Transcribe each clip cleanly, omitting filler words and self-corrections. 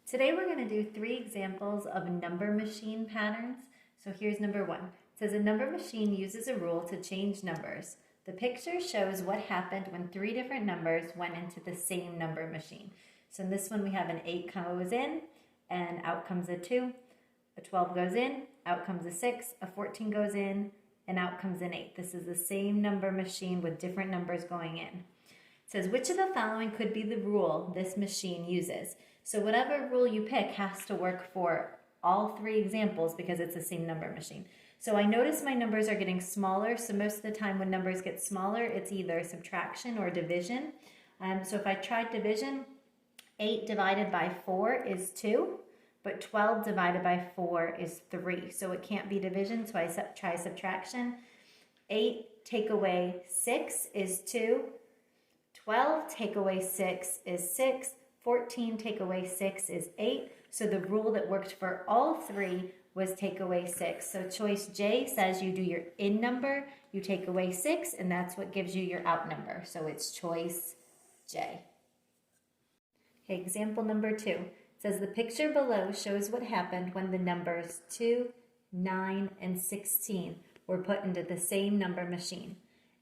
Today we're going to do 3 examples of number machine patterns. So here's number 1. It says a number machine uses a rule to change numbers. The picture shows what happened when 3 different numbers went into the same number machine. So in this one we have an 8 goes in and out comes a 2. A 12 goes in, out comes a 6. A 14 goes in and out comes an 8. This is the same number machine with different numbers going in. It says, which of the following could be the rule this machine uses? So whatever rule you pick has to work for all 3 examples because it's the same number machine. So I notice my numbers are getting smaller. So most of the time when numbers get smaller, it's either subtraction or division. So if I tried division, 8 divided by 4 is 2, but 12 divided by 4 is 3. So it can't be division, so I try subtraction. 8 take away 6 is 2. 12 take away 6 is 6. 14 take away 6 is 8. So the rule that worked for all 3 was take away 6. So choice J says you do your in number, you take away 6, and that's what gives you your out number. So it's choice J. Okay, example number 2. It says the picture below shows what happened when the numbers 2, 9, and 16 were put into the same number machine.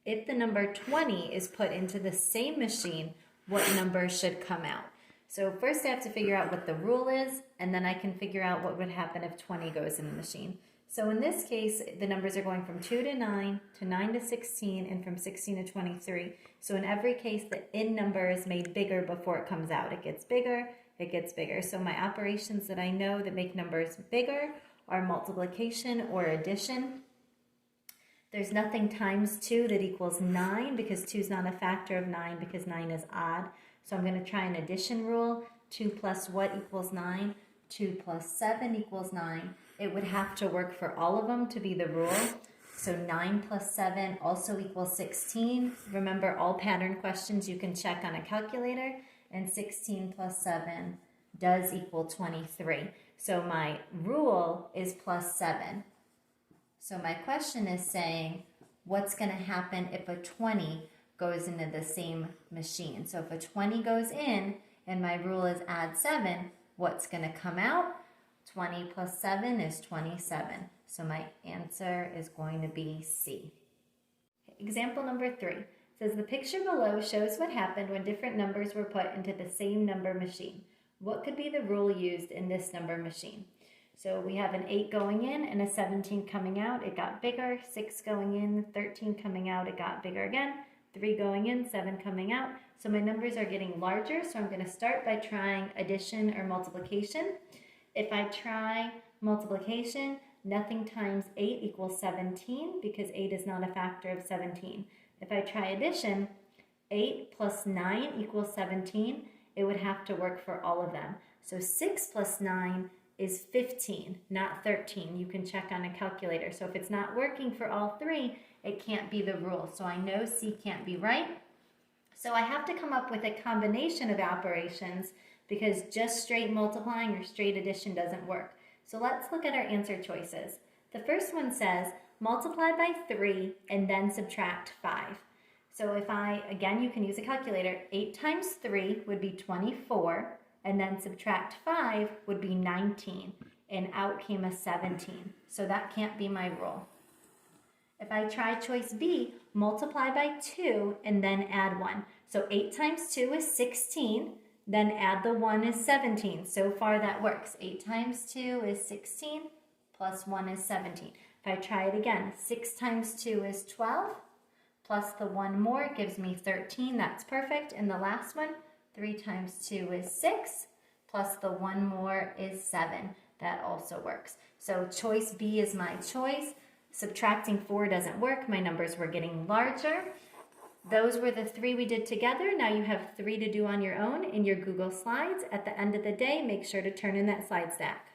If the number 20 is put into the same machine, what number should come out? So first I have to figure out what the rule is, and then I can figure out what would happen if 20 goes in the machine. So in this case, the numbers are going from 2 to 9, to 9 to 16, and from 16 to 23. So in every case, the in number is made bigger before it comes out. It gets bigger, it gets bigger. So my operations that I know that make numbers bigger are multiplication or addition. There's nothing times 2 that equals 9 because 2 is not a factor of 9 because 9 is odd. So I'm going to try an addition rule. 2 plus what equals 9? 2 plus 7 equals 9. It would have to work for all of them to be the rule. So 9 plus 7 also equals 16. Remember, all pattern questions you can check on a calculator. And 16 plus 7 does equal 23. So my rule is plus 7. So my question is saying, what's going to happen if a 20 goes into the same machine? So if a 20 goes in and my rule is add 7, what's going to come out? 20 plus 7 is 27. So my answer is going to be C. Example number 3 says the picture below shows what happened when different numbers were put into the same number machine. What could be the rule used in this number machine? So we have an 8 going in and a 17 coming out. It got bigger. 6 going in, 13 coming out. It got bigger again. 3 going in, 7 coming out. So my numbers are getting larger. So I'm going to start by trying addition or multiplication. If I try multiplication, nothing times 8 equals 17 because 8 is not a factor of 17. If I try addition, 8 plus 9 equals 17. It would have to work for all of them. So 6 plus 9 is 15, not 13. You can check on a calculator. So if it's not working for all 3, it can't be the rule. So I know C can't be right. So I have to come up with a combination of operations because just straight multiplying or straight addition doesn't work. So let's look at our answer choices. The first one says multiply by 3 and then subtract 5. So if again, you can use a calculator. 8 times 3 would be 24. And then subtract 5 would be 19, and out came a 17. So that can't be my rule. If I try choice B, multiply by 2 and then add 1. So 8 times 2 is 16, then add the 1 is 17. So far that works. 8 times 2 is 16, plus 1 is 17. If I try it again, 6 times 2 is 12, plus the 1 more gives me 13. That's perfect. And the last one, 3 times 2 is 6, plus the 1 more is 7. That also works. So choice B is my choice. Subtracting 4 doesn't work. My numbers were getting larger. Those were the 3 we did together. Now you have 3 to do on your own in your Google Slides. At the end of the day, make sure to turn in that slide stack.